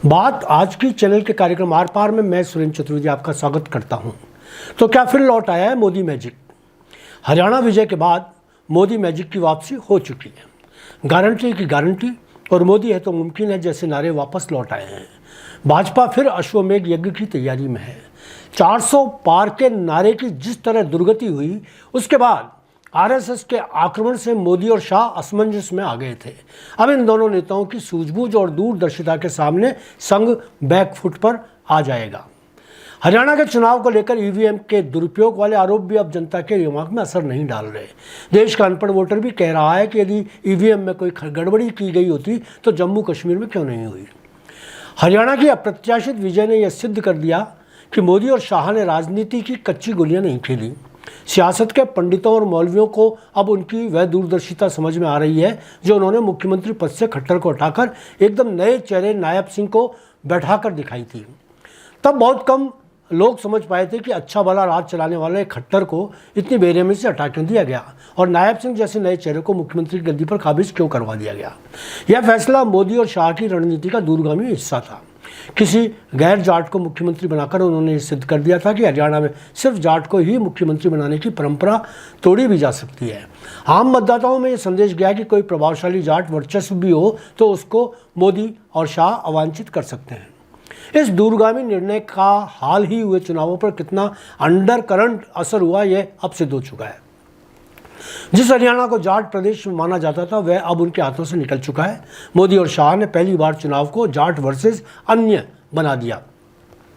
बात आज की चैनल के कार्यक्रम आर पार में मैं सुरेंद्र चतुर्वेदी आपका स्वागत करता हूं। तो क्या फिर लौट आया है मोदी मैजिक। हरियाणा विजय के बाद मोदी मैजिक की वापसी हो चुकी है। गारंटी की गारंटी और मोदी है तो मुमकिन है जैसे नारे वापस लौट आए हैं। भाजपा फिर अश्वमेघ यज्ञ की तैयारी में है। 400 पार के नारे की जिस तरह दुर्गति हुई उसके बाद आरएसएस के आक्रमण से मोदी और शाह असमंजस में आ गए थे। अब इन दोनों नेताओं की सूझबूझ और दूरदर्शिता के सामने संघ बैकफुट पर आ जाएगा। हरियाणा के चुनाव को लेकर ईवीएम के दुरुपयोग वाले आरोप भी अब जनता के दिमाग में असर नहीं डाल रहे। देश का अनपढ़ वोटर भी कह रहा है कि यदि ईवीएम में कोई गड़बड़ी की गई होती तो जम्मू कश्मीर में क्यों नहीं हुई। हरियाणा की अप्रत्याशित विजय ने यह सिद्ध कर दिया कि मोदी और शाह ने राजनीति की कच्ची गोलियां नहीं खेली। सियासत के पंडितों और मौलवियों को अब उनकी वह दूरदर्शिता समझ में आ रही है जो उन्होंने मुख्यमंत्री पद से खट्टर को हटाकर एकदम नए चेहरे नायब सिंह को बैठाकर दिखाई थी। तब बहुत कम लोग समझ पाए थे कि अच्छा भला राज चलाने वाले खट्टर को इतनी बेरहमी से हटा क्यों दिया गया और नायब सिंह जैसे नए चेहरे को मुख्यमंत्री की गद्दी पर काबिज क्यों करवा दिया गया। यह फैसला मोदी और शाह की रणनीति का दूरगामी हिस्सा था। किसी गैर जाट को मुख्यमंत्री बनाकर उन्होंने सिद्ध कर दिया था कि हरियाणा में सिर्फ जाट को ही मुख्यमंत्री बनाने की परंपरा तोड़ी भी जा सकती है। आम मतदाताओं में यह संदेश गया कि कोई प्रभावशाली जाट वर्चस्व भी हो तो उसको मोदी और शाह अवांछित कर सकते हैं। इस दूरगामी निर्णय का हाल ही हुए चुनावों पर कितना अंडर करंट असर हुआ यह अब सिद्ध हो चुका है। जिस हरियाणा को जाट प्रदेश माना जाता था वह अब उनके हाथों से निकल चुका है। मोदी और शाह ने पहली बार चुनाव को जाट वर्सेस अन्य बना दिया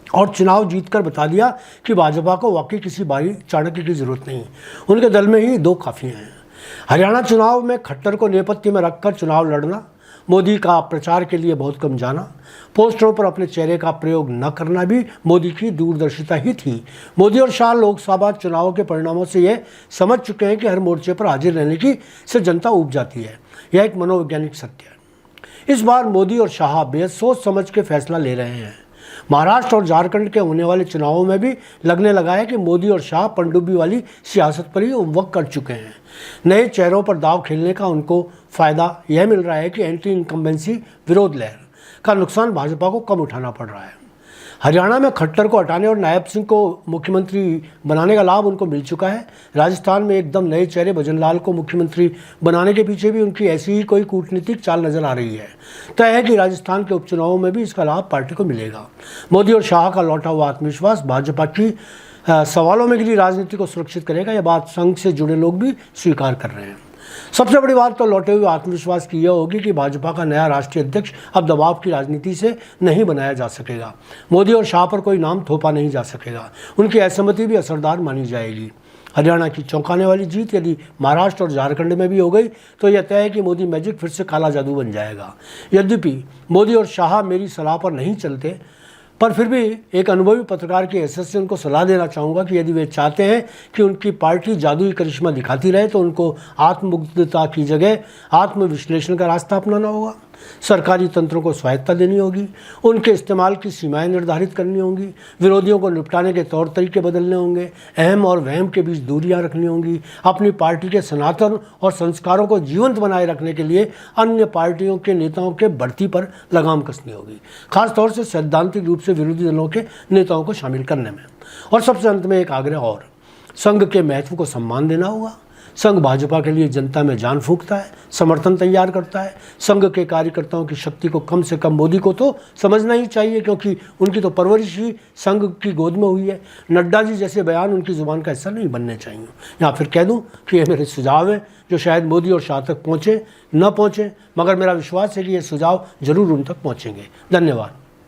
और चुनाव जीतकर बता दिया कि भाजपा को वाकई किसी बारी चाणक्य की जरूरत नहीं, उनके दल में ही दो काफ़ी हैं। हरियाणा चुनाव में खट्टर को नेपथ्य में रखकर चुनाव लड़ना, मोदी का प्रचार के लिए बहुत कम जाना, पोस्टरों पर अपने चेहरे का प्रयोग न करना भी मोदी की दूरदर्शिता ही थी। मोदी और शाह लोकसभा चुनावों के परिणामों से यह समझ चुके हैं कि हर मोर्चे पर हाजिर रहने की से जनता ऊब जाती है। यह एक मनोवैज्ञानिक सत्य है। इस बार मोदी और शाह बेहद सोच समझ के फैसला ले रहे हैं। महाराष्ट्र और झारखंड के होने वाले चुनावों में भी लगने लगा है कि मोदी और शाह पनडुब्बी वाली सियासत पर ही उम्वक कर चुके हैं। नए चेहरों पर दाव खेलने का उनको फ़ायदा यह मिल रहा है कि एंटी इनकम्बेंसी विरोध लहर का नुकसान भाजपा को कम उठाना पड़ रहा है। हरियाणा में खट्टर को हटाने और नायब सिंह को मुख्यमंत्री बनाने का लाभ उनको मिल चुका है। राजस्थान में एकदम नए चेहरे भजनलाल को मुख्यमंत्री बनाने के पीछे भी उनकी ऐसी ही कोई कूटनीतिक चाल नजर आ रही है। तय है कि राजस्थान के उपचुनावों में भी इसका लाभ पार्टी को मिलेगा। मोदी और शाह का लौटा हुआ आत्मविश्वास भाजपा की सवालों में गिरी राजनीति को सुरक्षित करेगा। यह बात संघ से जुड़े लोग भी स्वीकार कर रहे हैं। सबसे बड़ी बात तो लौटे हुए आत्मविश्वास की यह होगी कि भाजपा का नया राष्ट्रीय अध्यक्ष अब दबाव की राजनीति से नहीं बनाया जा सकेगा। मोदी और शाह पर कोई नाम थोपा नहीं जा सकेगा। उनकी असहमति भी असरदार मानी जाएगी। हरियाणा की चौंकाने वाली जीत यदि महाराष्ट्र और झारखंड में भी हो गई तो यह तय है कि मोदी मैजिक फिर से काला जादू बन जाएगा। यद्यपि मोदी और शाह मेरी सलाह पर नहीं चलते, पर फिर भी एक अनुभवी पत्रकार की हैसियत से उनको सलाह देना चाहूँगा कि यदि वे चाहते हैं कि उनकी पार्टी जादुई करिश्मा दिखाती रहे तो उनको आत्ममुग्धता की जगह आत्मविश्लेषण का रास्ता अपनाना होगा। सरकारी तंत्रों को स्वायत्ता देनी होगी, उनके इस्तेमाल की सीमाएं निर्धारित करनी होंगी, विरोधियों को निपटाने के तौर तरीके बदलने होंगे, अहम और वहम के बीच दूरियां रखनी होंगी। अपनी पार्टी के सनातन और संस्कारों को जीवंत बनाए रखने के लिए अन्य पार्टियों के नेताओं के बढ़ती पर लगाम कसनी होगी, खासतौर से सैद्धांतिक रूप से विरोधी दलों के नेताओं को शामिल करने में। और सबसे अंत में एक आग्रह और, संघ के महत्व को सम्मान देना होगा। संघ भाजपा के लिए जनता में जान फूंकता है, समर्थन तैयार करता है। संघ के कार्यकर्ताओं की शक्ति को कम से कम मोदी को तो समझना ही चाहिए, क्योंकि उनकी तो परवरिश ही संघ की गोद में हुई है। नड्डा जी जैसे बयान उनकी जुबान का हिस्सा नहीं बनने चाहिए। या फिर कह दूं कि ये मेरे सुझाव हैं जो शायद मोदी और शाह तक पहुँचे न पहुँचे, मगर मेरा विश्वास है कि ये सुझाव जरूर उन तक पहुँचेंगे। धन्यवाद।